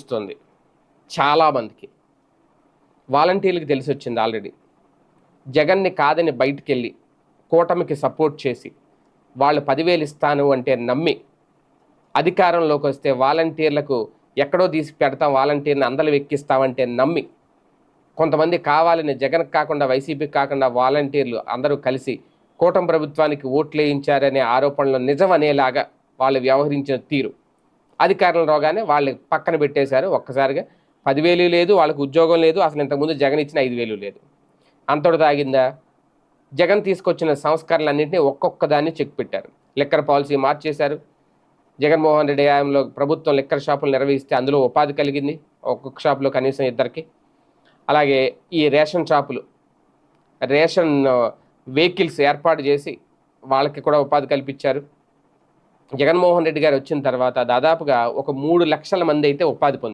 తెలుస్తుంది చాలామందికి. వాలంటీర్లకు తెలిసొచ్చింది ఆల్రెడీ. జగన్ని కాదని బయటికెళ్ళి కూటమికి సపోర్ట్ చేసి వాళ్ళు 10,000 ఇస్తాను అంటే నమ్మి అధికారంలోకి వస్తే వాలంటీర్లకు ఎక్కడో తీసి పెడతాం, వాలంటీర్ని అందలు వెక్కిస్తామంటే నమ్మి కొంతమంది కావాలని జగన్కి కాకుండా వైసీపీకి కాకుండా వాలంటీర్లు అందరూ కలిసి కూటమి ప్రభుత్వానికి ఓట్లు వేయించారనే ఆరోపణలు నిజం అనేలాగా వాళ్ళు వ్యవహరించిన తీరు అధికారంలో రాగానే వాళ్ళు పక్కన పెట్టేశారు. ఒక్కసారిగా 10,000 లేదు, వాళ్ళకు ఉద్యోగం లేదు, అసలు ఇంతకుముందు జగన్ ఇచ్చిన 5,000 లేదు. అంతటి తాగిందా? జగన్ తీసుకొచ్చిన సంస్కరణలన్నింటినీ ఒక్కొక్క దాన్ని చెక్ పెట్టారు. లిక్కర్ పాలసీ మార్చేశారు. జగన్మోహన్ రెడ్డి హయాంలో ప్రభుత్వం లిక్కర్ షాపులు నిర్వహిస్తే అందులో ఉపాధి కలిగింది, ఒక్కొక్క షాపులో కనీసం 2కి. అలాగే ఈ రేషన్ షాపులు, రేషన్ వెహికల్స్ ఏర్పాటు చేసి వాళ్ళకి కూడా ఉపాధి కల్పించారు. జగన్మోహన్ రెడ్డి గారు వచ్చిన తర్వాత దాదాపుగా ఒక 3 లక్షల మంది అయితే ఉపాధి పొందారు.